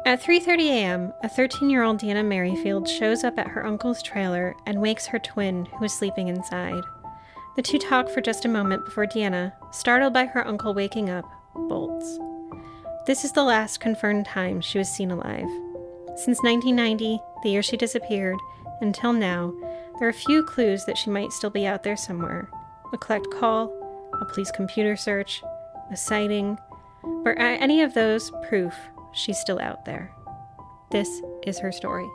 At 3:30 a.m., a 13-year-old Deanna Merryfield shows up at her uncle's trailer and wakes her twin, who is sleeping inside. The two talk for just a moment before Deanna, startled by her uncle waking up, bolts. This is the last confirmed time she was seen alive. Since 1990, the year she disappeared, until now, there are few clues that she might still be out there somewhere. A collect call, a police computer search, a sighting, or any of those proof she's still out there. This is her story.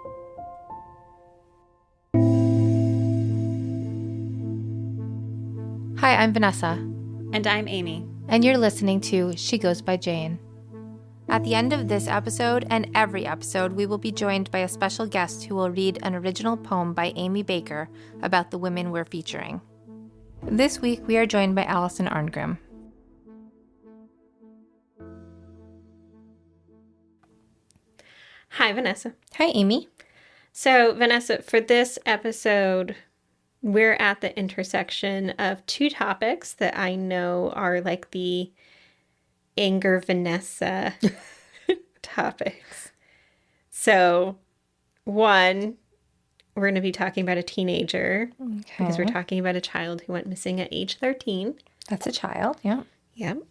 Hi, I'm Vanessa. And I'm Amy. And you're listening to She Goes by Jane. At the end of this episode and every episode, we will be joined by a special guest who will read an original poem by Amy Baker about the women we're featuring. This week, we are joined by Alison Arngrim. Hi, Vanessa. Hi, Amy. So, Vanessa, for this episode, we're at the intersection of two topics that I know are like the anger Vanessa topics. So, one, we're going to be talking about a teenager because we're talking about a child who went missing at age 13. That's a child, yeah. Yep.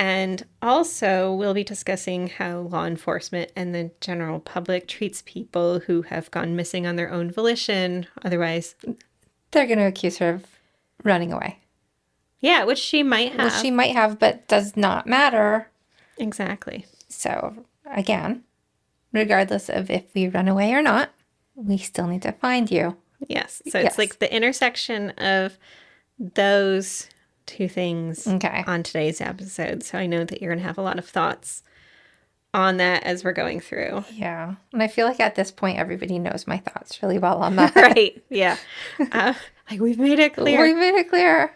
And also, we'll be discussing how law enforcement and the general public treats people who have gone missing on their own volition. Otherwise, they're going to accuse her of running away. Yeah, which she might have. Well, she might have, but does not matter. Exactly. So, again, regardless of if we run away or not, we still need to find you. Yes. So it's like the intersection of those two things on today's episode. So I know that you're going to have a lot of thoughts on that as we're going through. Yeah. And I feel like at this point, everybody knows my thoughts really well on that. Right. Yeah. Like we've made it clear. We've made it clear.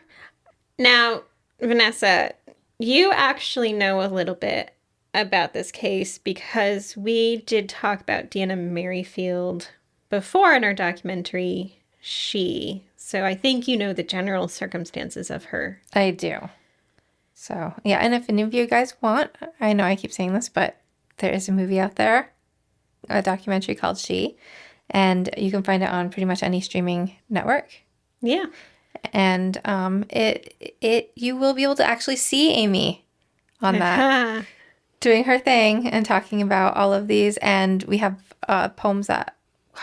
Now, Vanessa, you actually know a little bit about this case because we did talk about Deanna Merryfield before in our documentary, She. So I think you know the general circumstances of her. I do. So, yeah. And if any of you guys want, I know I keep saying this, but there is a movie out there, a documentary called She, and you can find it on pretty much any streaming network. Yeah. And you will be able to actually see Amy on that, doing her thing and talking about all of these. And we have poems that,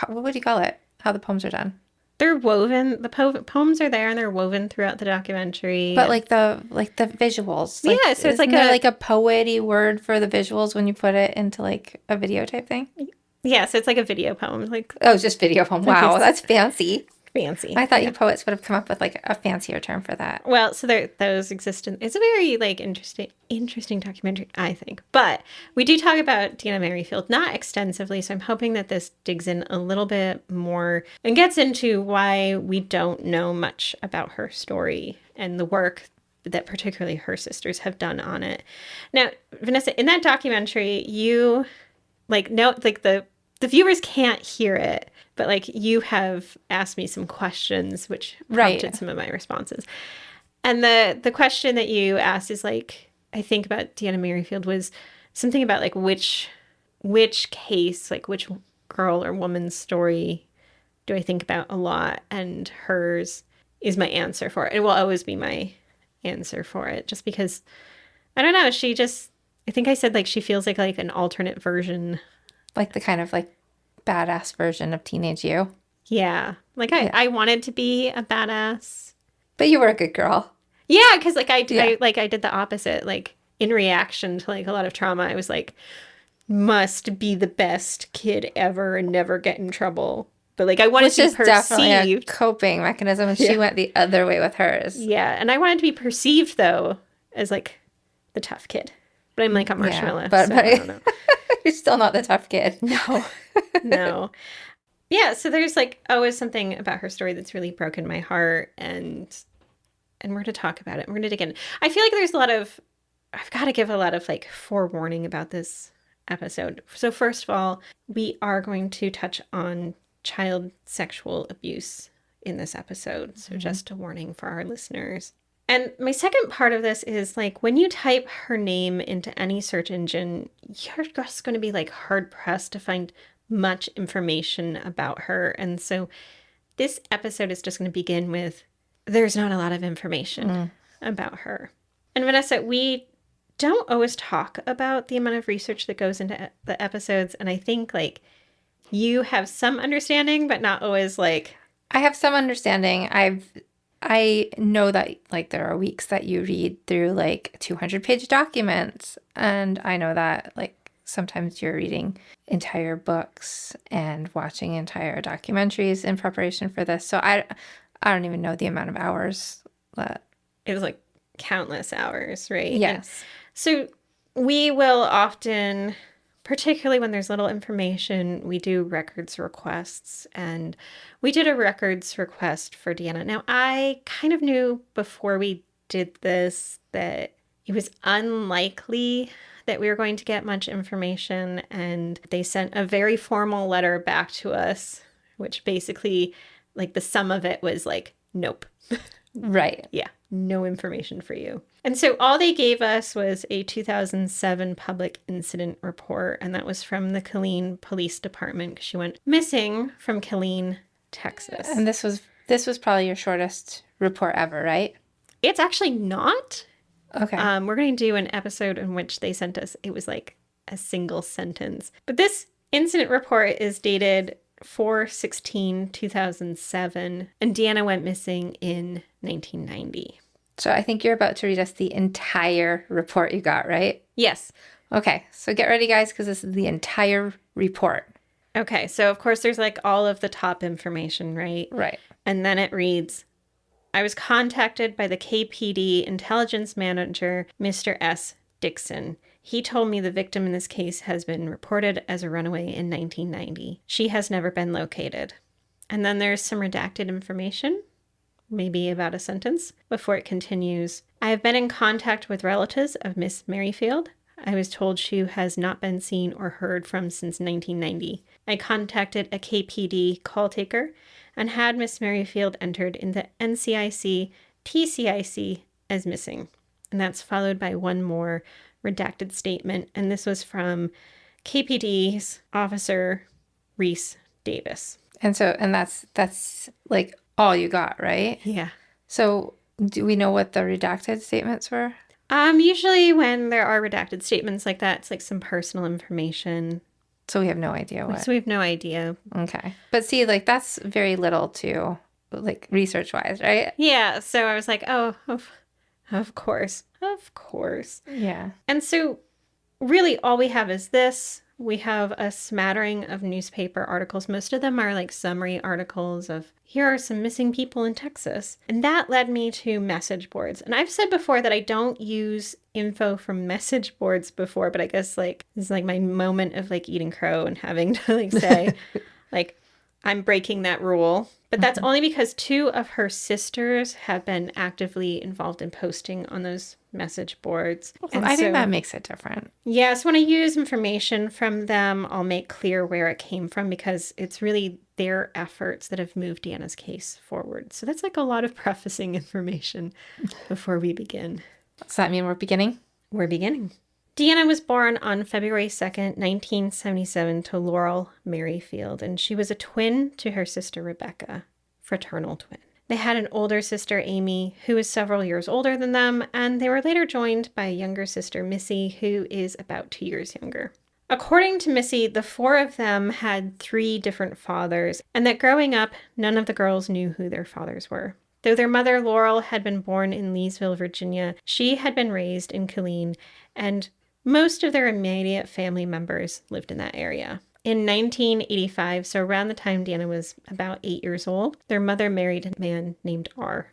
what would you call it? How the poems are done. They're woven. The poems are there and they're woven throughout the documentary. But like the visuals. Like, yeah, so it's like a poety word for the visuals when you put it into like a video type thing. Yeah, so it's like a video poem. Like just video poem. Wow, that's fancy. Fancy. I thought you poets would have come up with like a fancier term for that. Well, so those exist. It's a very like interesting documentary, I think. But we do talk about Deanna Merryfield, not extensively. So I'm hoping that this digs in a little bit more and gets into why we don't know much about her story and the work that particularly her sisters have done on it. Now, Vanessa, in that documentary, you the viewers can't hear it. But like you have asked me some questions, which prompted some of my responses. And the question that you asked is like, I think about Deanna Merryfield was something about like which case, like which girl or woman's story do I think about a lot? And hers is my answer for it. It will always be my answer for it. Just because, I don't know, I think I said like she feels like an alternate version. Like the kind of like badass version of teenage you. Yeah. Like I wanted to be a badass. But you were a good girl. Yeah, because I did the opposite. Like in reaction to like a lot of trauma, I was like, must be the best kid ever and never get in trouble. But like I wanted to be perceived. Definitely a coping mechanism, and she went the other way with hers. Yeah, and I wanted to be perceived though as like the tough kid. But I'm like a marshmallow. But so I don't know. You're still not the tough kid. No. Yeah, so there's like always something about her story that's really broken my heart, and we're going to talk about it. We're going to dig in. I feel like I've got to give a lot of like forewarning about this episode. So first of all, we are going to touch on child sexual abuse in this episode. So just a warning for our listeners. And my second part of this is like when you type her name into any search engine, you're just going to be like hard pressed to find much information about her. And so this episode is just going to begin with there's not a lot of information about her. And Vanessa, we don't always talk about the amount of research that goes into the episodes. And I think like you have some understanding, but not always like. I have some understanding. I know that like there are weeks that you read through like 200-page documents, and I know that like sometimes you're reading entire books and watching entire documentaries in preparation for this. So I don't even know the amount of hours that It was like countless hours, right? Yes. And so we will often, particularly when there's little information, we do records requests. And we did a records request for Deanna. Now, I kind of knew before we did this that it was unlikely that we were going to get much information. And they sent a very formal letter back to us, which basically, like, the sum of it was like, nope. Right. Yeah, no information for you. And so all they gave us was a 2007 public incident report, and that was from the Killeen Police Department because she went missing from Killeen, Texas. And this was probably your shortest report ever, right? It's actually not. Okay. We're going to do an episode in which they sent us, it was like a single sentence. But this incident report is dated 4/16/2007, and Deanna went missing in 1990. So I think you're about to read us the entire report you got, right? Yes. Okay, so get ready, guys, because this is the entire report. Okay, so of course there's like all of the top information, right? Right. And then it reads, I was contacted by the KPD intelligence manager, Mr. S. Dixon. He told me the victim in this case has been reported as a runaway in 1990. She has never been located. And then there's some redacted information, maybe about a sentence, before it continues. I have been in contact with relatives of Miss Merryfield. I was told she has not been seen or heard from since 1990. I contacted a KPD call taker and had Miss Merryfield entered in the NCIC TCIC as missing. And that's followed by one more redacted statement, and this was from KPD's officer Reese Davis. And that's like all you got, right? Yeah. So do we know what the redacted statements were? Usually when there are redacted statements like that, it's like some personal information. So we have no idea what. So we have no idea. Okay. But see, like that's very little to like research wise, right? Yeah. So I was like, oh, of course. Of course. Yeah. And so really all we have is this. We have a smattering of newspaper articles. Most of them are like summary articles of here are some missing people in Texas. And that led me to message boards. And I've said before that I don't use info from message boards before, but I guess like this is like my moment of like eating crow and having to like say like I'm breaking that rule. But that's only because two of her sisters have been actively involved in posting on those message boards. And I think that makes it different. Yeah, so when I use information from them, I'll make clear where it came from because it's really their efforts that have moved Deanna's case forward. So that's like a lot of prefacing information before we begin. Does that mean we're beginning? We're beginning. Deanna was born on February 2nd, 1977 to Laurel Merryfield, and she was a twin to her sister Rebecca, fraternal twin. They had an older sister, Amy, who was several years older than them, and they were later joined by a younger sister, Missy, who is about 2 years younger. According to Missy, the four of them had 3 different fathers, and that growing up, none of the girls knew who their fathers were. Though their mother, Laurel, had been born in Leesville, Virginia, she had been raised in Killeen, and most of their immediate family members lived in that area. In 1985, so around the time Deanna was about 8 years old, their mother married a man named R.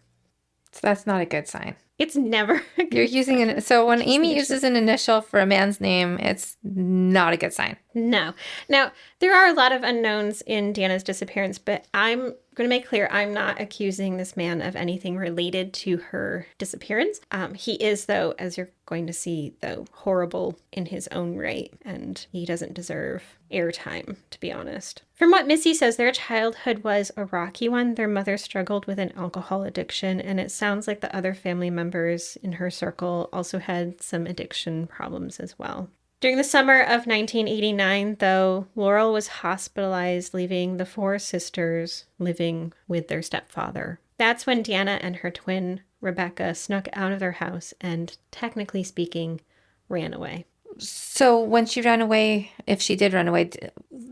So that's not a good sign. It's never a good You're using so when Amy uses an initial for a man's name, it's not a good sign. No. Now, there are a lot of unknowns in Deanna's disappearance, but I'm going to make clear I'm not accusing this man of anything related to her disappearance. He is, though, as you're going to see, though, horrible in his own right, and he doesn't deserve airtime, to be honest. From what Missy says, their childhood was a rocky one. Their mother struggled with an alcohol addiction, and it sounds like the other family members in her circle also had some addiction problems as well. During the summer of 1989, though, Laurel was hospitalized, leaving the four sisters living with their stepfather. That's when Deanna and her twin, Rebecca, snuck out of their house and, technically speaking, ran away. So when she ran away, if she did run away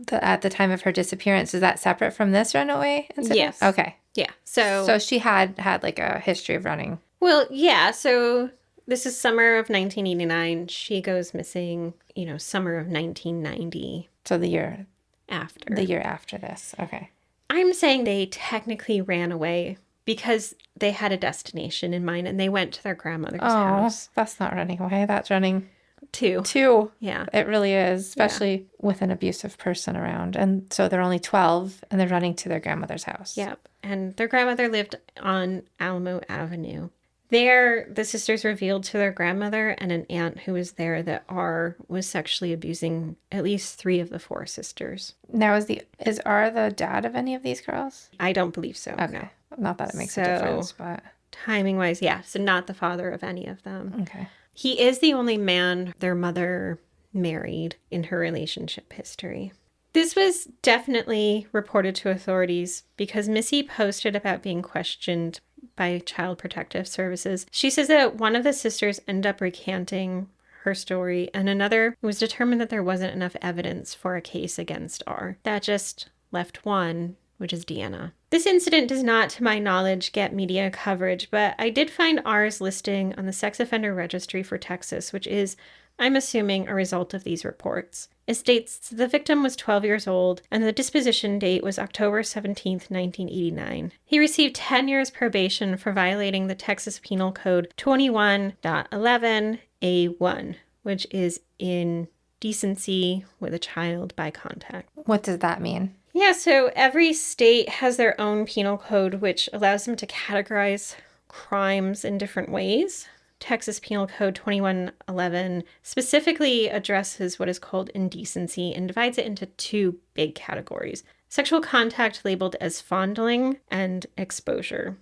at the time of her disappearance, is that separate from this runaway incident? Yes. Okay. Yeah. So she had like a history of running. Well, yeah. So this is summer of 1989. She goes missing, summer of 1990. So the year after. The year after this. Okay. I'm saying they technically ran away because they had a destination in mind and they went to their grandmother's house. That's not running away. That's running two. Yeah. It really is, especially with an abusive person around. And so they're only 12 and they're running to their grandmother's house. Yep. And their grandmother lived on Alamo Avenue. There, the sisters revealed to their grandmother and an aunt who was there that R was sexually abusing at least 3 of the 4 sisters. Now, is R the dad of any of these girls? I don't believe so. Okay. No. Not that it makes a difference, but... Timing-wise, yeah. So not the father of any of them. Okay. He is the only man their mother married in her relationship history. This was definitely reported to authorities because Missy posted about being questioned by Child Protective Services. She says that one of the sisters ended up recanting her story, and another was determined that there wasn't enough evidence for a case against R. That just left one, which is Deanna. This incident does not, to my knowledge, get media coverage, but I did find R's listing on the Sex Offender Registry for Texas, which is, I'm assuming, a result of these reports. It states the victim was 12 years old and the disposition date was October 17th, 1989. He received 10 years probation for violating the Texas Penal Code 21.11A1, which is indecency with a child by contact. What does that mean? Yeah, so every state has their own penal code, which allows them to categorize crimes in different ways. Texas Penal Code 2111 specifically addresses what is called indecency and divides it into 2 big categories. Sexual contact labeled as fondling and exposure.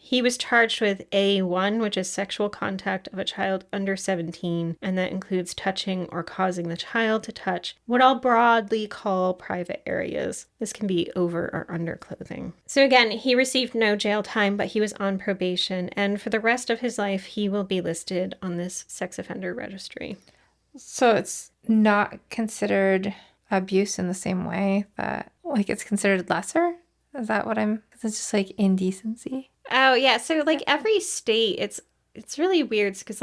He was charged with A1, which is sexual contact of a child under 17, and that includes touching or causing the child to touch what I'll broadly call private areas. This can be over or under clothing. So again, he received no jail time, but he was on probation, and for the rest of his life, he will be listed on this sex offender registry. So it's not considered abuse in the same way that, it's considered lesser? Is that what it's just indecency? Oh, yeah. So, every state, it's really weird because,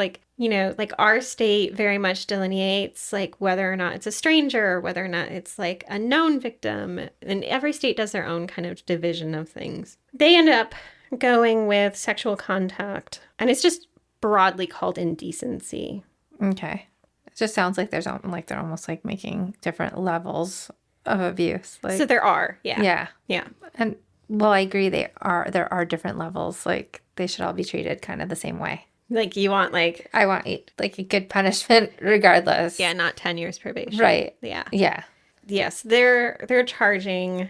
our state very much delineates, whether or not it's a stranger or whether or not it's, a known victim. And every state does their own kind of division of things. They end up going with sexual contact, and it's just broadly called indecency. Okay. It just sounds like they're almost, making different levels of abuse. So there are, yeah. Yeah. Yeah. And... Well, I agree. There are different levels. They should all be treated kind of the same way. You want I want a good punishment regardless. Yeah, not 10 years probation. Right. Yeah. Yeah. Yes, they're charging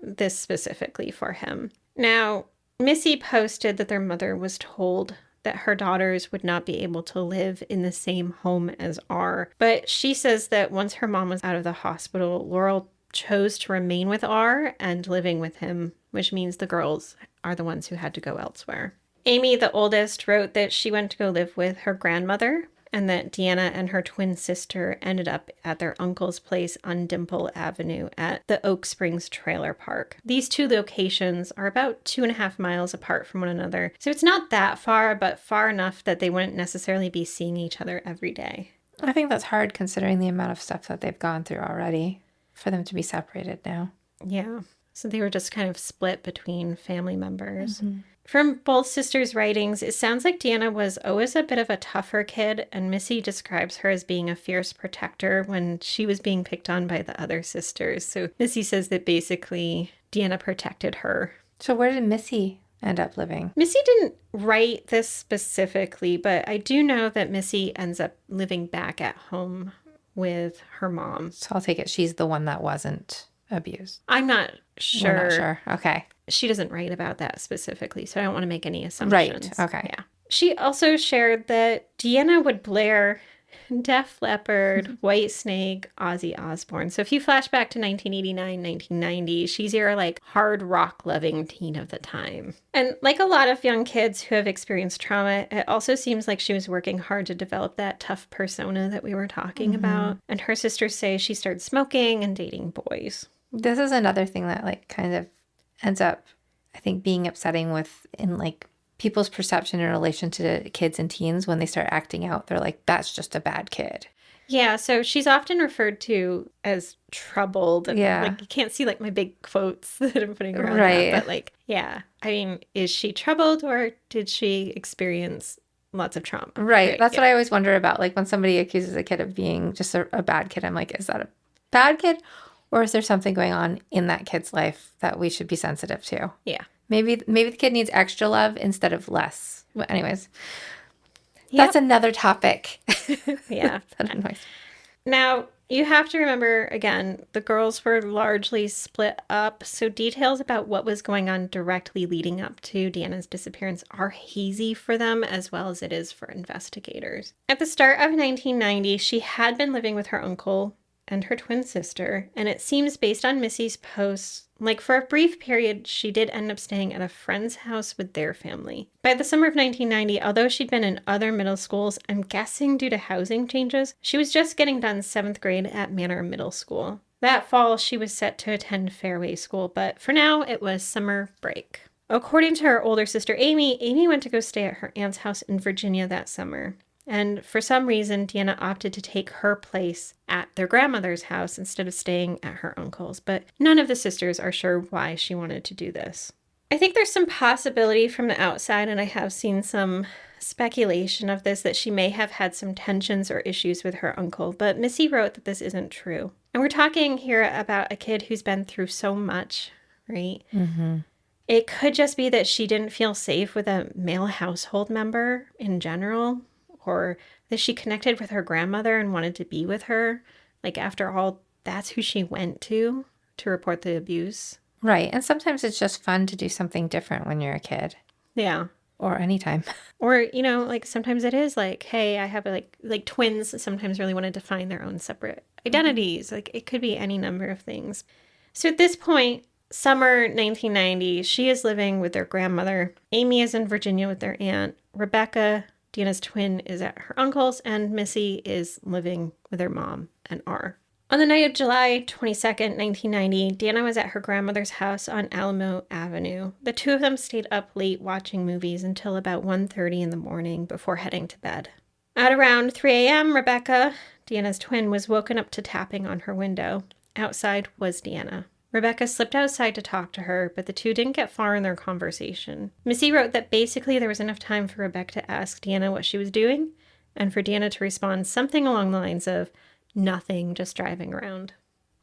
this specifically for him. Now, Missy posted that their mother was told that her daughters would not be able to live in the same home as R. But she says that once her mom was out of the hospital, Laurel chose to remain with R and living with him, which means the girls are the ones who had to go elsewhere. Amy, the oldest, wrote that she went to go live with her grandmother and that Deanna and her twin sister ended up at their uncle's place on Dimple Avenue at the Oak Springs Trailer Park. These 2 locations are about 2.5 miles apart from one another, so it's not that far, but far enough that they wouldn't necessarily be seeing each other every day. I think that's hard considering the amount of stuff that they've gone through already. For them to be separated now. Yeah. So they were just kind of split between family members. Mm-hmm. From both sisters' writings, it sounds like Deanna was always a bit of a tougher kid, and Missy describes her as being a fierce protector when she was being picked on by the other sisters. So Missy says that basically Deanna protected her So where did Missy end up living? Missy didn't write this specifically, but I do know that Missy ends up living back at home with her mom. So I'll take it she's the one that wasn't abused. I'm not sure. We're not sure. Okay. She doesn't write about that specifically, so I don't want to make any assumptions. Right. Okay. Yeah. She also shared that Deanna would blare Def Leppard, Whitesnake, Ozzy Osbourne. So if you flash back to 1989, 1990, she's your like hard rock loving teen of the time. And like a lot of young kids who have experienced trauma, it also seems like she was working hard to develop that tough persona that we were talking about. And her sisters say she started smoking and dating boys. This is another thing that like kind of ends up, I think, being upsetting in like people's perception in relation to kids and teens when they start acting out. They're like, that's just a bad kid. Yeah, so she's often referred to as troubled. And, Yeah. like, you can't see, like, my big quotes that I'm putting around Right. that. But, like, yeah. I mean, is she troubled or did she experience lots of trauma? Right. That's what I always wonder about. Like when somebody accuses a kid of being just a bad kid, I'm like, is that a bad kid? Or is there something going on in that kid's life that we should be sensitive to? Yeah. Maybe the kid needs extra love instead of less. But anyways, that's another topic. Yeah. That annoys. Now, you have to remember, again, the girls were largely split up, so details about what was going on directly leading up to Deanna's disappearance are hazy for them as well as it is for investigators. At the start of 1990, she had been living with her uncle and her twin sister, and it seems based on Missy's posts, like for a brief period, she did end up staying at a friend's house with their family. By the summer of 1990, although she'd been in other middle schools, I'm guessing due to housing changes, she was just getting done 7th grade at Manor Middle School. That fall, she was set to attend Fairway School, but for now, it was summer break. According to her older sister Amy went to go stay at her aunt's house in Virginia that summer. And for some reason, Deanna opted to take her place at their grandmother's house instead of staying at her uncle's. But none of the sisters are sure why she wanted to do this. I think there's some possibility from the outside, and I have seen some speculation of this, that she may have had some tensions or issues with her uncle. But Missy wrote that this isn't true. And we're talking here about a kid who's been through so much, right? Mm-hmm. It could just be that she didn't feel safe with a male household member in general. Or that she connected with her grandmother and wanted to be with her. Like, after all, that's who she went to report the abuse. Right. And sometimes it's just fun to do something different when you're a kid. Yeah. Or anytime. Or, you know, like sometimes it is like, hey, I have like twins sometimes really want to define their own separate identities. Like it could be any number of things. So at this point, summer 1990, she is living with their grandmother. Amy is in Virginia with their aunt. Rebecca, Deanna's twin, is at her uncle's, and Missy is living with her mom and R. On the night of July 22nd, 1990, Deanna was at her grandmother's house on Alamo Avenue. The two of them stayed up late watching movies until about 1:30 in the morning before heading to bed. At around 3 a.m., Rebecca, Deanna's twin, was woken up to tapping on her window. Outside was Deanna. Rebecca slipped outside to talk to her, but the two didn't get far in their conversation. Missy wrote that basically there was enough time for Rebecca to ask Deanna what she was doing, and for Deanna to respond something along the lines of, nothing, just driving around.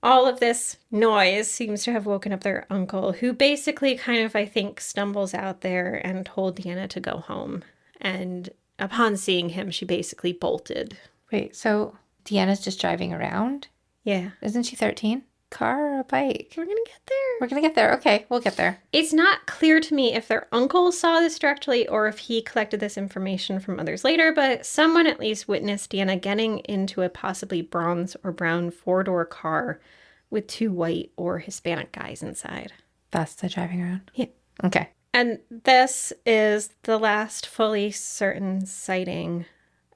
All of this noise seems to have woken up their uncle, who basically kind of, I think, stumbles out there and told Deanna to go home. And upon seeing him, she basically bolted. Wait, so Deanna's just driving around? Yeah. Isn't she 13? Car or a bike? We're going to get there. We're going to get there. Okay, we'll get there. It's not clear to me if their uncle saw this directly or if he collected this information from others later, but someone at least witnessed Deanna getting into a possibly bronze or brown four-door car with two white or Hispanic guys inside. That's the driving around? Yeah. Okay. And this is the last fully certain sighting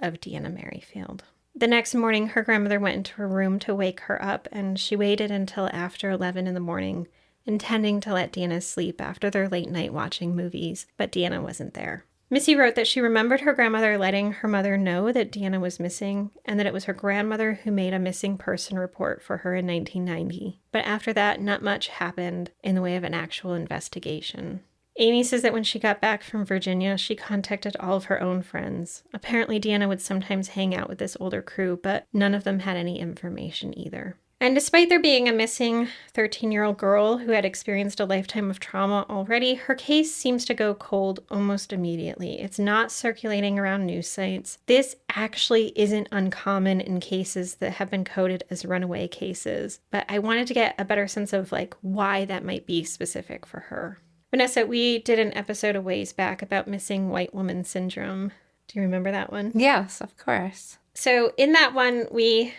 of Deanna Merryfield. The next morning, her grandmother went into her room to wake her up, and she waited until after 11 in the morning, intending to let Deanna sleep after their late night watching movies, but Deanna wasn't there. Missy wrote that she remembered her grandmother letting her mother know that Deanna was missing, and that it was her grandmother who made a missing person report for her in 1990. But after that, not much happened in the way of an actual investigation. Amy says that when she got back from Virginia, she contacted all of her own friends. Apparently, Deanna would sometimes hang out with this older crew, but none of them had any information either. And despite there being a missing 13-year-old girl who had experienced a lifetime of trauma already, her case seems to go cold almost immediately. It's not circulating around news sites. This actually isn't uncommon in cases that have been coded as runaway cases, but I wanted to get a better sense of like why that might be specific for her. Vanessa, we did an episode a ways back about missing white woman syndrome. Do you remember that one? Yes, of course. So in that one, we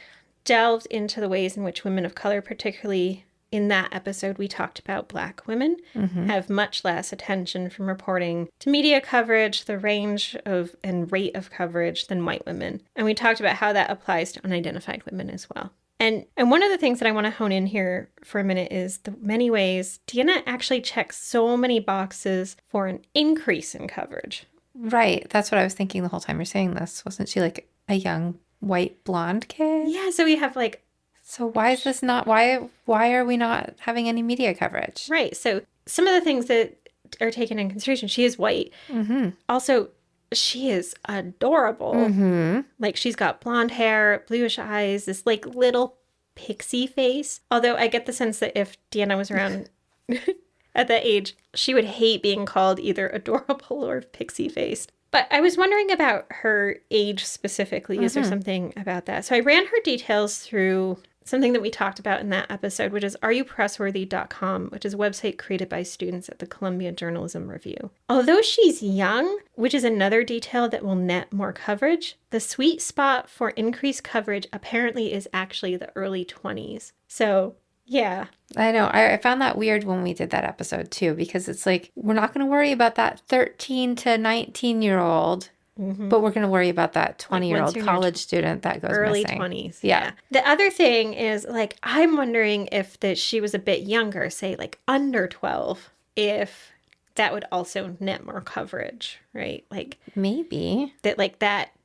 delved into the ways in which women of color, particularly in that episode, we talked about Black women, have much less attention from reporting to media coverage, the range of and rate of coverage than white women. And we talked about how that applies to unidentified women as well. And one of the things that I want to hone in here for a minute is the many ways Deanna actually checks so many boxes for an increase in coverage. Right. That's what I was thinking the whole time you're saying this. Wasn't she like a young white blonde kid? Yeah, so we have like... So why is this not... Why are we not having any media coverage? Right. So some of the things that are taken in consideration, she is white. Also, she is adorable. Like she's got blonde hair, bluish eyes, this like little pixie face. Although I get the sense that if Deanna was around at that age, she would hate being called either adorable or pixie faced. But I was wondering about her age specifically. Is there something about that? So I ran her details through something that we talked about in that episode, which is areyoupressworthy.com, which is a website created by students at the Columbia Journalism Review. Although she's young, which is another detail that will net more coverage, the sweet spot for increased coverage apparently is actually the early 20s. So, yeah. I know. I found that weird when we did that episode too, because it's like, we're not going to worry about that 13 to 19-year-old. But we're going to worry about that 20-year-old college student that goes early missing. 20s. Yeah. The other thing is, like, I'm wondering if that she was a bit younger, say, like, under 12, if that would also net more coverage, right? Like, maybe. That, like,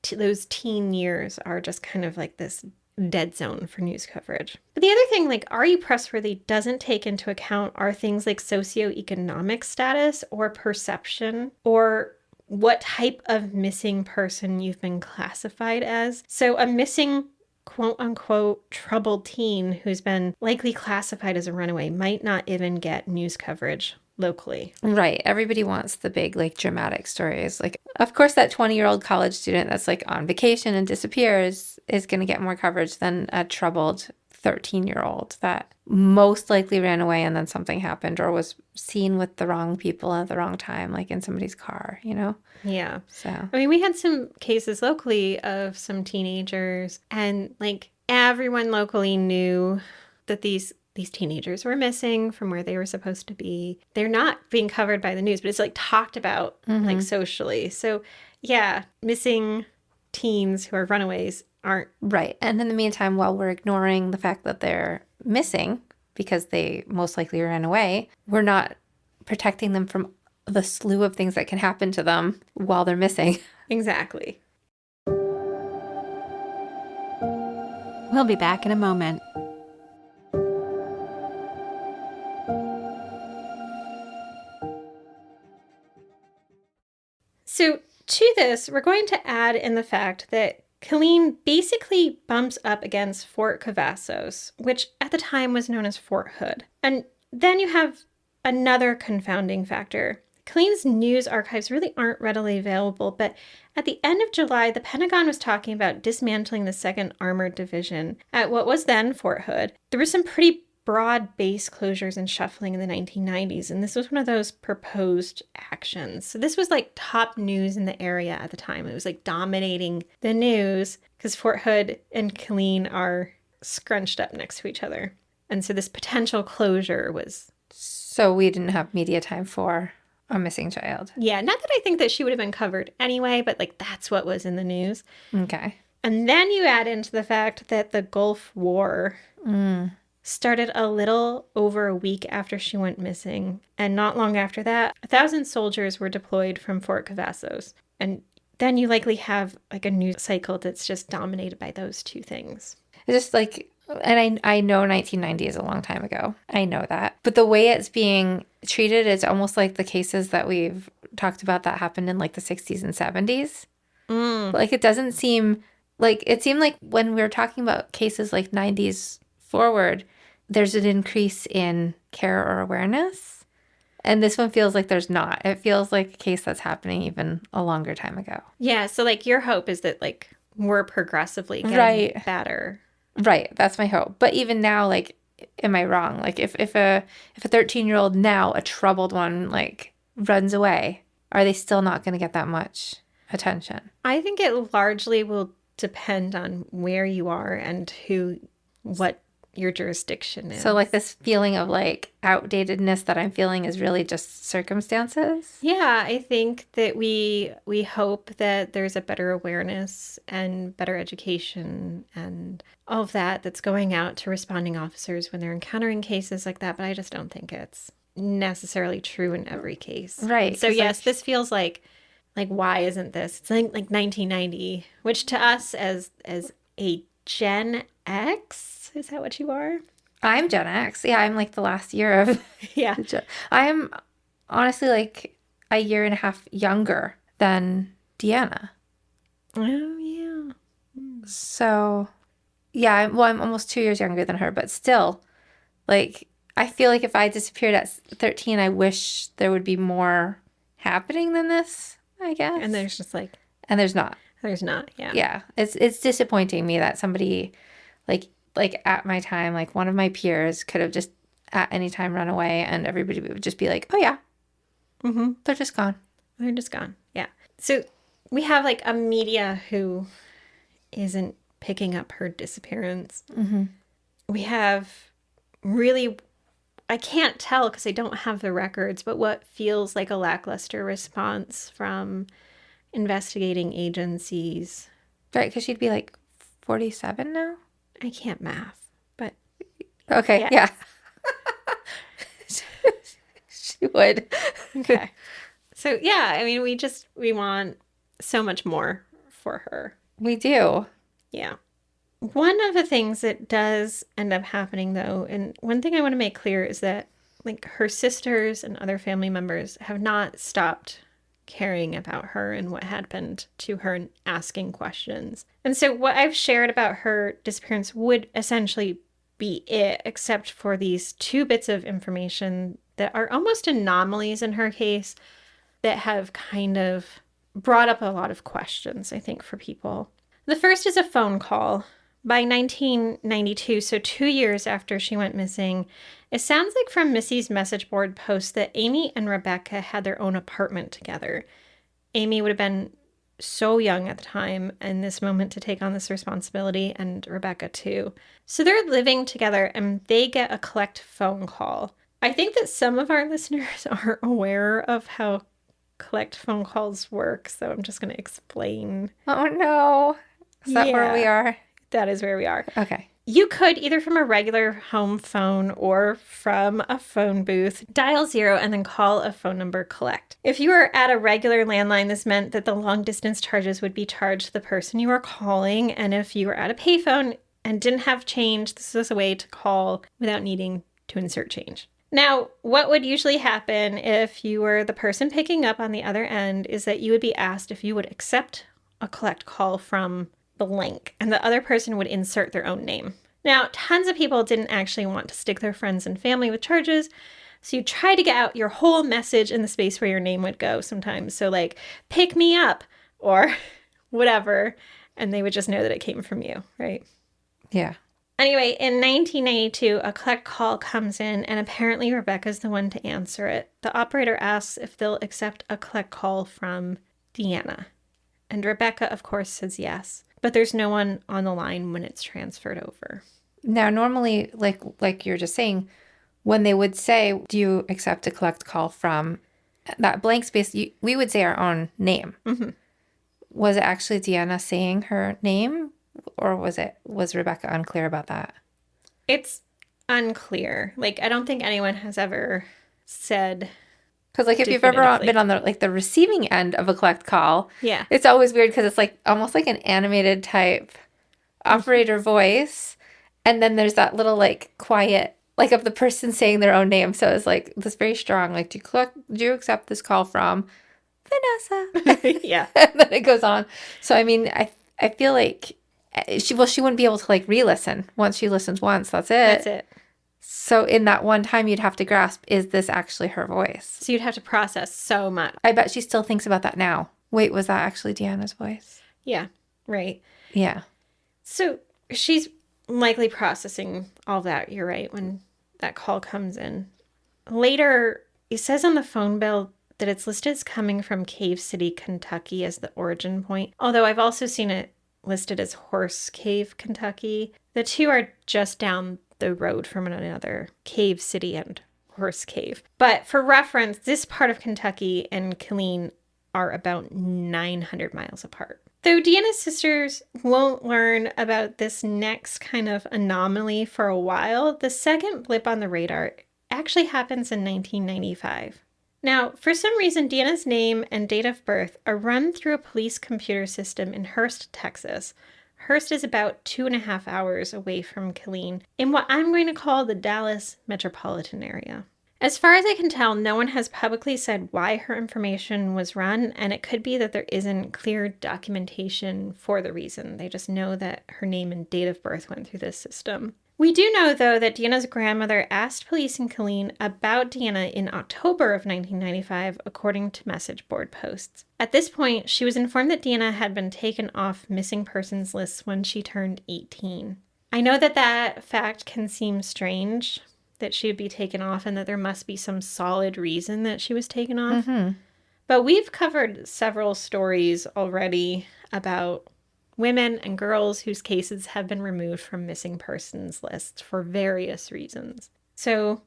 those teen years are just kind of like this dead zone for news coverage. But the other thing, like, Are You Pressworthy doesn't take into account are things like socioeconomic status or perception or what type of missing person you've been classified as. So a missing quote unquote troubled teen who's been likely classified as a runaway might not even get news coverage locally. Right. Everybody wants the big, like, dramatic stories. Like, of course, that 20-year-old college student that's like on vacation and disappears is going to get more coverage than a troubled 13-year-old that most likely ran away and then something happened or was seen with the wrong people at the wrong time, like in somebody's car, you know? Yeah. So, I mean, we had some cases locally of some teenagers, and like everyone locally knew that these teenagers were missing from where they were supposed to be. They're not being covered by the news, but it's like talked about like socially. So yeah, missing teens who are runaways aren't. Right. And in the meantime, while we're ignoring the fact that they're missing because they most likely ran away, we're not protecting them from the slew of things that can happen to them while they're missing. Exactly. We'll be back in a moment. So to this, we're going to add in the fact that Colleen basically bumps up against Fort Cavazos, which at the time was known as Fort Hood. And then you have another confounding factor. Colleen's news archives really aren't readily available, but at the end of July, the Pentagon was talking about dismantling the 2nd Armored Division at what was then Fort Hood. There were some pretty broad base closures and shuffling in the 1990s, and this was one of those proposed actions. So this was like top news in the area at the time. It was like dominating the news because Fort Hood and Colleen are scrunched up next to each other. And so this potential closure was... So we didn't have media time for a missing child. Yeah, not that I think that she would have been covered anyway, but like that's what was in the news. Okay. And then you add into the fact that the Gulf War started a little over a week after she went missing. And not long after that, 1,000 soldiers were deployed from Fort Cavazos. And then you likely have like a news cycle that's just dominated by those two things. It's just like, and I know 1990 is a long time ago. I know that. But the way it's being treated is almost like the cases that we've talked about that happened in like the 60s and 70s. Like it doesn't seem like, it seemed like when we were talking about cases like 90s forward, there's an increase in care or awareness. And this one feels like there's not. It feels like a case that's happening even a longer time ago. Yeah. So like your hope is that like we're progressively getting better. Right. That's my hope. But even now, like, am I wrong? Like if a 13-year-old now, a troubled one, like runs away, are they still not going to get that much attention? I think it largely will depend on where you are and what your jurisdiction is. So like this feeling of like outdatedness that I'm feeling is really just circumstances? Yeah, I think that we hope that there's a better awareness and better education and all of that that's going out to responding officers when they're encountering cases like that, but I just don't think it's necessarily true in every case. Right. So yes, this feels like why isn't this? It's like 1990, which to us as a Gen X, is that what you are? I'm Gen X. Yeah, I'm like the last year of Yeah. I am honestly like a year and a half younger than Deanna. Oh yeah. So yeah, I'm almost 2 years younger than her, but still, like I feel like if I disappeared at 13, I wish there would be more happening than this, I guess. And there's just like and there's not. There's not, yeah. Yeah. It's disappointing me that somebody like at my time, like one of my peers could have just at any time run away and everybody would just be like, oh yeah, they're just gone. They're just gone, yeah. So we have like a media who isn't picking up her disappearance. We have really, I can't tell because I don't have the records, but what feels like a lackluster response from investigating agencies. Right, because she'd be like 47 now? I can't math, but... Okay, yeah. She would. Okay. So, yeah, I mean, we want so much more for her. We do. Yeah. One of the things that does end up happening, though, and one thing I want to make clear is that, like, her sisters and other family members have not stopped caring about her and what happened to her and asking questions. And so what I've shared about her disappearance would essentially be it, except for these 2 bits of information that are almost anomalies in her case that have kind of brought up a lot of questions, I think, for people. The first is a phone call. By 1992, so 2 years after she went missing, it sounds like from Missy's message board post that Amy and Rebecca had their own apartment together. Amy would have been so young at the time in this moment to take on this responsibility, and Rebecca too. So they're living together and they get a collect phone call. I think that some of our listeners are aware of how collect phone calls work, so I'm just going to explain. Oh no. Is that where we are? That is where we are. Okay. You could either from a regular home phone or from a phone booth dial 0 and then call a phone number collect. If you were at a regular landline, this meant that the long distance charges would be charged to the person you were calling. And if you were at a payphone and didn't have change, this was a way to call without needing to insert change. Now, what would usually happen if you were the person picking up on the other end is that you would be asked if you would accept a collect call from blank, and the other person would insert their own name. Now, tons of people didn't actually want to stick their friends and family with charges, so you try to get out your whole message in the space where your name would go sometimes. So like, pick me up or whatever, and they would just know that it came from you, right? Yeah. Anyway, in 1992, a collect call comes in, and apparently Rebecca's the one to answer it. The operator asks if they'll accept a collect call from Deanna, and Rebecca, of course, says yes. But there's no one on the line when it's transferred over. Now, normally, like you're just saying, when they would say, do you accept a collect call from that blank space, we would say our own name. Mm-hmm. Was it actually Deanna saying her name? Or was Rebecca unclear about that? It's unclear. Like, I don't think anyone has ever said... Because, like, if you've ever been on the receiving end of a collect call, yeah, it's always weird because it's like almost like an animated type operator voice, and then there's that little like quiet, like of the person saying their own name. So it's like this very strong, like, do you accept this call from Vanessa? Yeah, and then it goes on. So I mean, I feel like She wouldn't be able to like re-listen. Once she listens once, that's it. That's it. So in that one time, you'd have to grasp, is this actually her voice? So you'd have to process so much. I bet she still thinks about that now. Wait, was that actually Deanna's voice? Yeah, right. Yeah. So she's likely processing all that, you're right, when that call comes in. Later, it says on the phone bill that it's listed as coming from Cave City, Kentucky as the origin point, although I've also seen it listed as Horse Cave, Kentucky. The two are just down the road from one another, Cave City and Horse Cave. But for reference, this part of Kentucky and Killeen are about 900 miles apart. Though Deanna's sisters won't learn about this next kind of anomaly for a while, the second blip on the radar actually happens in 1995. Now, for some reason, Deanna's name and date of birth are run through a police computer system in Hurst, Texas. Hurst is about 2.5 hours away from Killeen, in what I'm going to call the Dallas metropolitan area. As far as I can tell, no one has publicly said why her information was run, and it could be that there isn't clear documentation for the reason. They just know that her name and date of birth went through this system. We do know, though, that Deanna's grandmother asked police in Killeen about Deanna in October of 1995, according to message board posts. At this point, she was informed that Deanna had been taken off missing persons lists when she turned 18. I know that that fact can seem strange, that she would be taken off and that there must be some solid reason that she was taken off. Mm-hmm. But we've covered several stories already about women and girls whose cases have been removed from missing persons lists for various reasons. So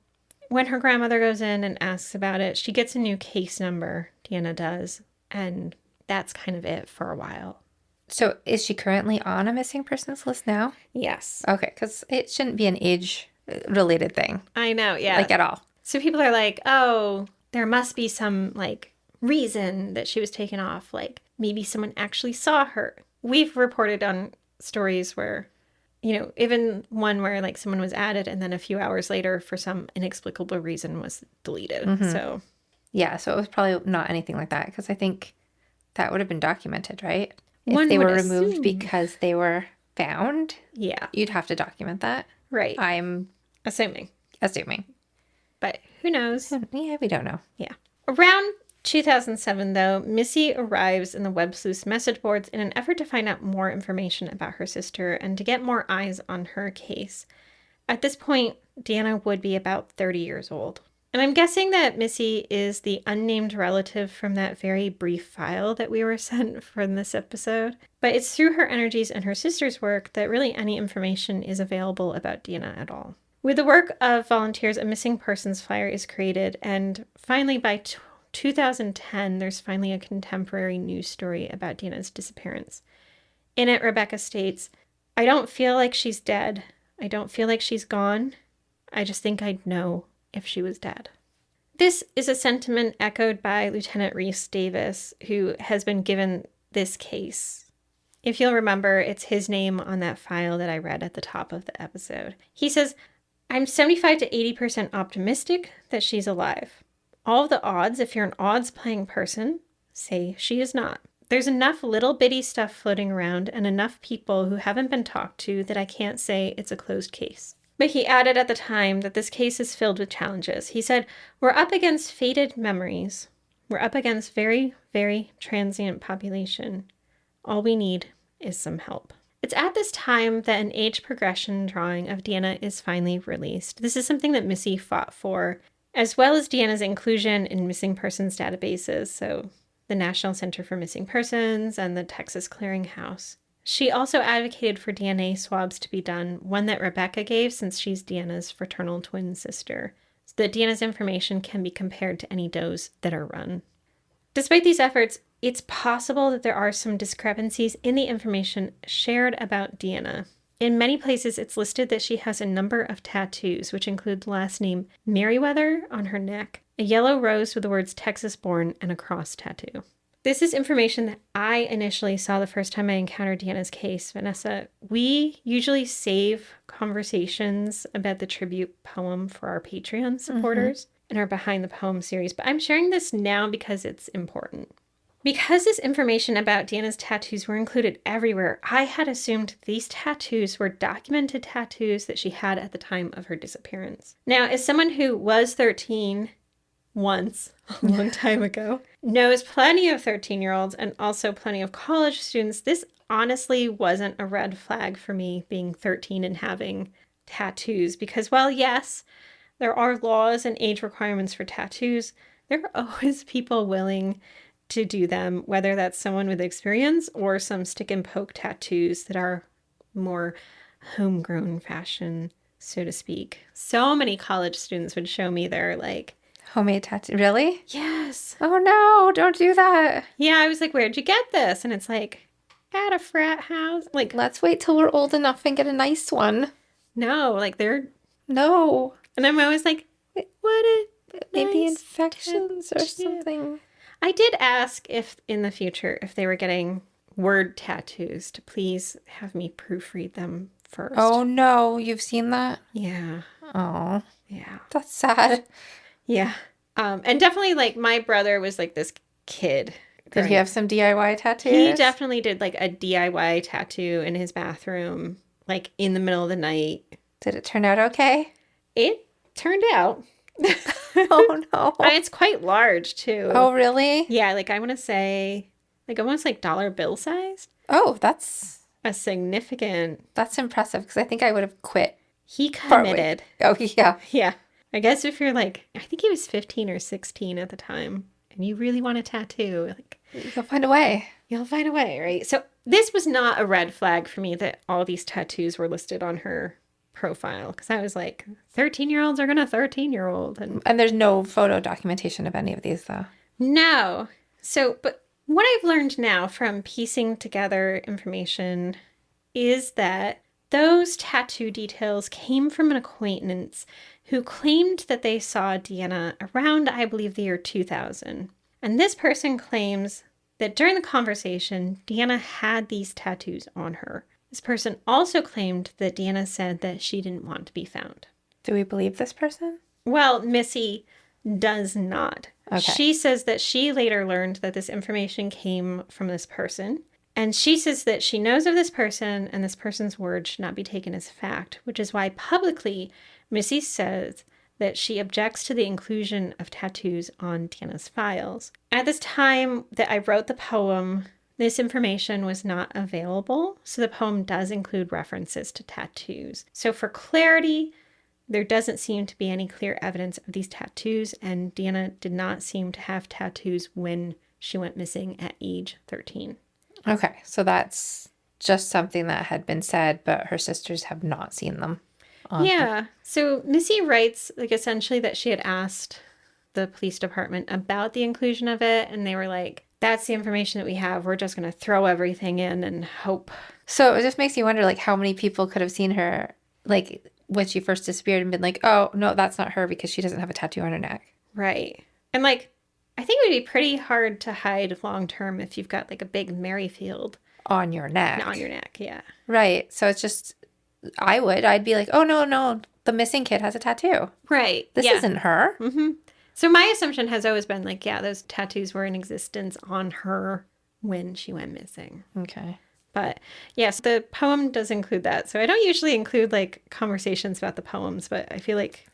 when her grandmother goes in and asks about it, she gets a new case number, Deanna does, and that's kind of it for a while. So is she currently on a missing persons list now? Yes. Okay, because it shouldn't be an age-related thing. I know, yeah. Like, at all. So people are like, oh, there must be some, like, reason that she was taken off. Like, maybe someone actually saw her. We've reported on stories where, you know, even one where, like, someone was added and then a few hours later, for some inexplicable reason, was deleted. Mm-hmm. So, yeah, so it was probably not anything like that, because I think that would have been documented, right? One If they would were removed assume. because they were found, yeah, you'd have to document that. right. I'm Assuming. But who knows? Yeah, we don't know. Yeah. Around 2007, though, Missy arrives in the Web Sleuth's message boards in an effort to find out more information about her sister and to get more eyes on her case. At this point, Deanna would be about 30 years old. And I'm guessing that Missy is the unnamed relative from that very brief file that we were sent from this episode. But it's through her energies and her sister's work that really any information is available about Deanna at all. With the work of volunteers, a missing persons flyer is created, and finally by 2010, there's finally a contemporary news story about Deanna's disappearance. In it, Rebecca states, "I don't feel like she's dead. I don't feel like she's gone. I just think I'd know if she was dead." This is a sentiment echoed by Lieutenant Reese Davis, who has been given this case. If you'll remember, it's his name on that file that I read at the top of the episode. He says, "I'm 75 to 80% optimistic that she's alive. All of the odds, if you're an odds-playing person, say she is not. There's enough little bitty stuff floating around and enough people who haven't been talked to that I can't say it's a closed case." But he added at the time that this case is filled with challenges. He said, "We're up against faded memories. We're up against very, very transient population. All we need is some help." It's at this time that an age progression drawing of Deanna is finally released. This is something that Missy fought for, as well as Deanna's inclusion in missing persons databases, so the National Center for Missing Persons and the Texas Clearinghouse. She also advocated for DNA swabs to be done, one that Rebecca gave since she's Deanna's fraternal twin sister, so that Deanna's information can be compared to any does that are run. Despite these efforts, it's possible that there are some discrepancies in the information shared about Deanna. In many places, it's listed that she has a number of tattoos, which include the last name Merriweather on her neck, a yellow rose with the words Texas born, and a cross tattoo. This is information that I initially saw the first time I encountered Deanna's case. Vanessa, we usually save conversations about the tribute poem for our Patreon supporters in our Behind the Poem series, but I'm sharing this now because it's important. Because this information about Deanna's tattoos were included everywhere, I had assumed these tattoos were documented tattoos that she had at the time of her disappearance. Now, as someone who was 13 once, a long time ago, knows plenty of 13-year-olds and also plenty of college students, this honestly wasn't a red flag for me being 13 and having tattoos. Because while yes, there are laws and age requirements for tattoos, there are always people willing to do them, whether that's someone with experience or some stick and poke tattoos that are more homegrown fashion, so to speak. So many college students would show me their like Homemade tattoo. Really? yes. Oh no, don't do that. Yeah, I was like, where'd you get this? And it's like, at a frat house. Like, Let's wait till we're old enough and get a nice one. no, like they're, No. and I'm always like, what a Maybe nice infections or tattoo. something. I did ask if in the future, if they were getting word tattoos, to please have me proofread them first. Oh no, you've seen that? Yeah. Oh, Yeah. that's sad. Yeah. And definitely like my brother was like this kid. Did he have some DIY tattoos? He definitely did like a DIY tattoo in his bathroom, like in the middle of the night. Did it turn out okay? It turned out. Oh no. And it's quite large too. Oh really? Yeah, like I want to say like almost like dollar bill sized. Oh, that's A significant. impressive because I think I would have quit. He Partway. committed. Oh yeah. Yeah. I guess if you're like, I think he was 15 or 16 at the time, and you really want a tattoo, like, You'll find a way. you'll find a way, right? So this was not a red flag for me that all these tattoos were listed on her profile, because I was like, 13-year-olds are gonna 13-year-old. And And there's no photo documentation of any of these though. no. So, but what I've learned now from piecing together information is that those tattoo details came from an acquaintance who claimed that they saw Deanna around, I believe, the year 2000. And this person claims that during the conversation, Deanna had these tattoos on her. This person also claimed that Deanna said that she didn't want to be found. Do we believe this person? Well, Missy does not. Okay. She says that she later learned that this information came from this person. And she says that she knows of this person and this person's word should not be taken as fact, which is why publicly Missy says that she objects to the inclusion of tattoos on Deanna's files. At this time that I wrote the poem, this information was not available, so the poem does include references to tattoos. So for clarity, there doesn't seem to be any clear evidence of these tattoos, and Deanna did not seem to have tattoos when she went missing at age 13. Okay, so that's just something that had been said, but her sisters have not seen them. Yeah. So Missy writes, like, essentially that she had asked the police department about the inclusion of it, and they were like, that's the information that we have. We're just going to throw everything in and hope. So it just makes you wonder, like, how many people could have seen her, like, when she first disappeared and been like, oh, no, that's not her because she doesn't have a tattoo on her neck. Right. And, like, I think it would be pretty hard to hide long term if you've got, like, a big Merryfield On your neck. on your neck. Yeah. Right. So it's just, I'd be like, oh, no, the missing kid has a tattoo. Right. This yeah. isn't her. Mm-hmm. So my assumption has always been, like, yeah, those tattoos were in existence on her when she went missing. Okay. But yes, the poem does include that. So I don't usually include like conversations about the poems, but I feel like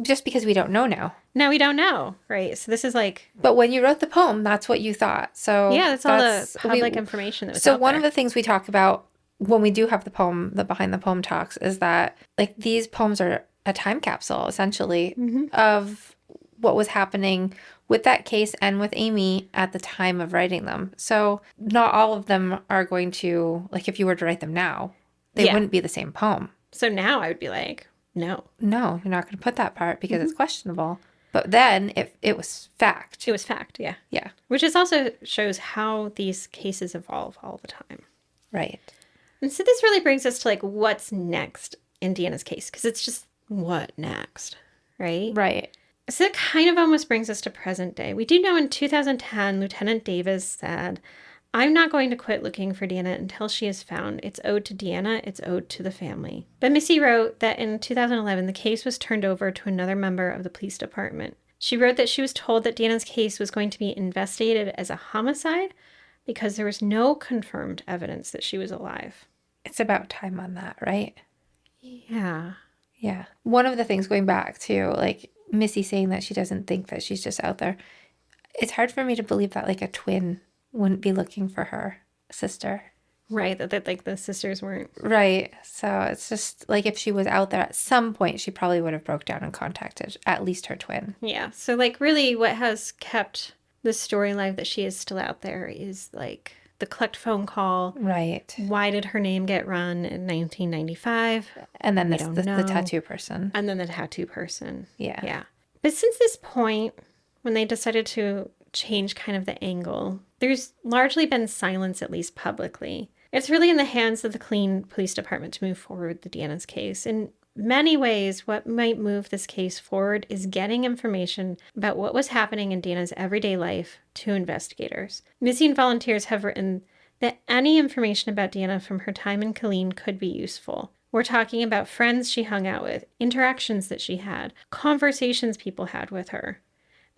Just because we don't know now. now we don't know, right? So this is like, But when you wrote the poem, that's what you thought. So yeah, that's all the public information that was So out one there. of the things we talk about when we do have the poem, the behind the poem talks, is that like these poems are a time capsule essentially of what was happening with that case and with Amy at the time of writing them. So not all of them are going to, like, if you were to write them now, they Yeah. wouldn't be the same poem. So now I would be like, no, No, you're not going to put that part because it's questionable. But then if it was fact. it was fact. Yeah. Yeah, Which is also shows how these cases evolve all the time. right. And so this really brings us to like, what's next in Deanna's case? Because it's just what next, right? Right. So that kind of almost brings us to present day. We do know in 2010, Lieutenant Davis said, I'm not going to quit looking for Deanna until she is found. It's owed to Deanna. It's owed to the family. But Missy wrote that in 2011, the case was turned over to another member of the police department. She wrote that she was told that Deanna's case was going to be investigated as a homicide because there was no confirmed evidence that she was alive. It's about time on that, right? Yeah. Yeah. One of the things going back to, like, Missy saying that she doesn't think that she's just out there, it's hard for me to believe that, like, a twin wouldn't be looking for her sister. Right, that like the sisters weren't. Right. So it's just, like, if she was out there at some point, she probably would have broke down and contacted at least her twin. Yeah, so like really what has kept the story alive that she is still out there is like the collect phone call. Right. Why did her name get run in 1995? And then We the don't know. tattoo person. And then the tattoo person. Yeah. Yeah. But since this point, when they decided to change kind of the angle, there's largely been silence, at least publicly. It's really in the hands of the Killeen Police Department to move forward with the Deanna's case. In many ways, what might move this case forward is getting information about what was happening in Deanna's everyday life to investigators. Missing volunteers have written that any information about Deanna from her time in Killeen could be useful. We're talking about friends she hung out with, interactions that she had, conversations people had with her.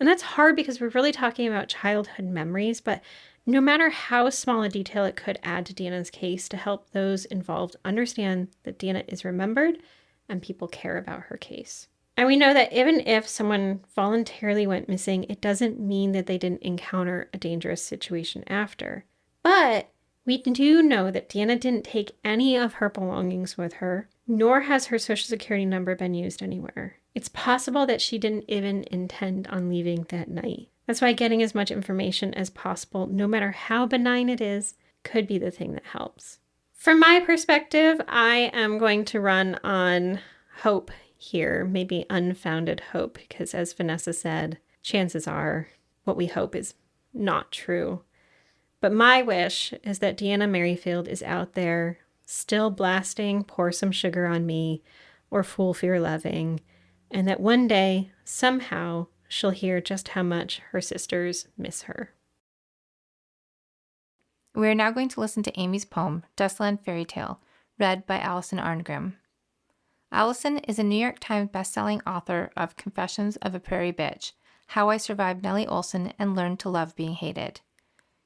And that's hard because we're really talking about childhood memories, but no matter how small a detail it could add to Deanna's case to help those involved understand that Deanna is remembered and people care about her case. And we know that even if someone voluntarily went missing, it doesn't mean that they didn't encounter a dangerous situation after. But we do know that Deanna didn't take any of her belongings with her, nor has her social security number been used anywhere. It's possible that she didn't even intend on leaving that night. That's why getting as much information as possible, no matter how benign it is, could be the thing that helps. From my perspective, I am going to run on hope here, maybe unfounded hope, because as Vanessa said, chances are what we hope is not true. But my wish is that Deanna Merryfield is out there still blasting Pour Some Sugar on Me or Fool Fear Loving, and that one day, somehow, she'll hear just how much her sisters miss her. We are now going to listen to Amy's poem, Dustland Fairy Tale, read by Alison Arngrim. Alison is a New York Times bestselling author of Confessions of a Prairie Bitch, How I Survived Nellie Oleson and Learned to Love Being Hated.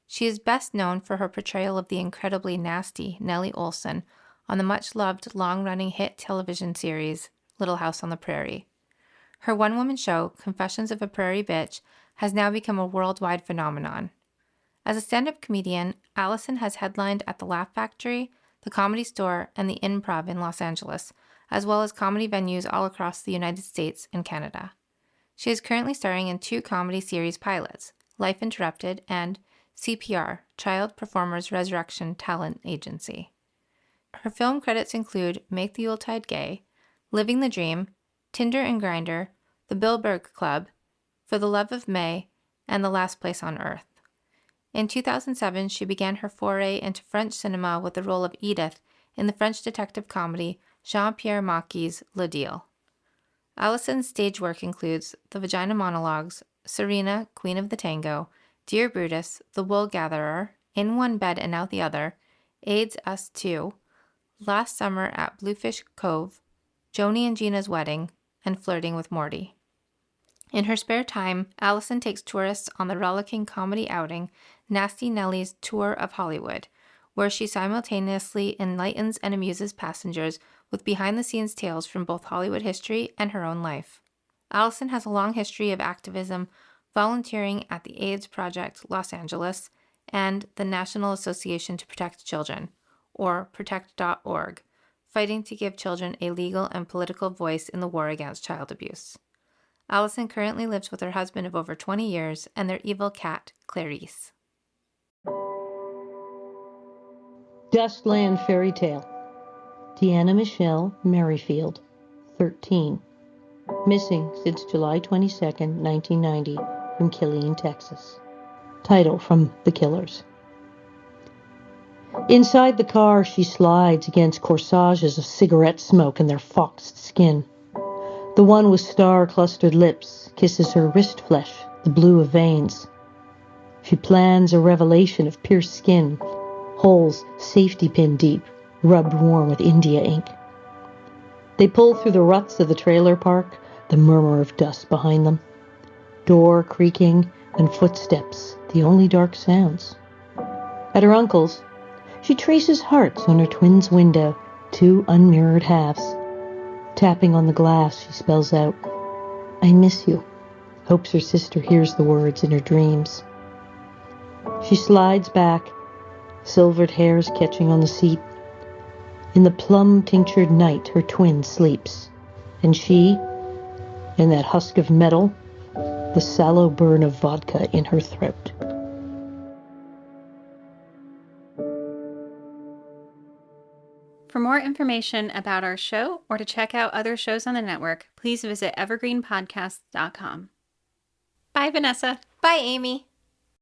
She is best known for her portrayal of the incredibly nasty Nellie Oleson on the much-loved long-running hit television series Little House on the Prairie. Her one-woman show, Confessions of a Prairie Bitch, has now become a worldwide phenomenon. As a stand-up comedian, Alison has headlined at the Laugh Factory, the Comedy Store, and the Improv in Los Angeles, as well as comedy venues all across the United States and Canada. She is currently starring in 2 comedy series pilots, Life Interrupted and C.P.R, Child Performers Resurrection Talent Agency. Her film credits include Make the Yuletide Gay, Living the Dream, Tinder and Grindr, The Bill Burr Club, For the Love of May, and The Last Place on Earth. In 2007, she began her foray into French cinema with the role of Edith in the French detective comedy Jean-Pierre Maquis' Le Deal. Alison's stage work includes The Vagina Monologues, Serena, Queen of the Tango, Dear Brutus, The Wool Gatherer, In One Bed and Out the Other, AIDS Us Too, Last Summer at Bluefish Cove, Joni and Gina's Wedding, and Flirting with Morty. In her spare time, Alison takes tourists on the rollicking comedy outing Nasty Nellie's Tour of Hollywood, where she simultaneously enlightens and amuses passengers with behind-the-scenes tales from both Hollywood history and her own life. Alison has a long history of activism, volunteering at the AIDS Project Los Angeles and the National Association to Protect Children, or protect.org, fighting to give children a legal and political voice in the war against child abuse. Alison currently lives with her husband of over 20 years and their evil cat, Clarice. Dustland Fairy Tale. Deanna Michelle Merryfield, 13. Missing since July 22, 1990, from Killeen, Texas. Title from The Killers. Inside the car, she slides against corsages of cigarette smoke in their foxed skin. The one with star-clustered lips kisses her wrist flesh, the blue of veins. She plans a revelation of pierced skin, holes safety pin deep, rubbed warm with India ink. They pull through the ruts of the trailer park, the murmur of dust behind them. door creaking, and footsteps, the only dark sounds. At her uncle's, she traces hearts on her twin's window, two unmirrored halves. Tapping on the glass, she spells out, "I miss you," hopes her sister hears the words in her dreams. She slides back, silvered hairs catching on the seat. In the plum-tinctured night, her twin sleeps, and she, in that husk of metal, the sallow burn of vodka in her throat. For more information about our show or to check out other shows on the network, please visit evergreenpodcasts.com. Bye, Vanessa. Bye, Amy.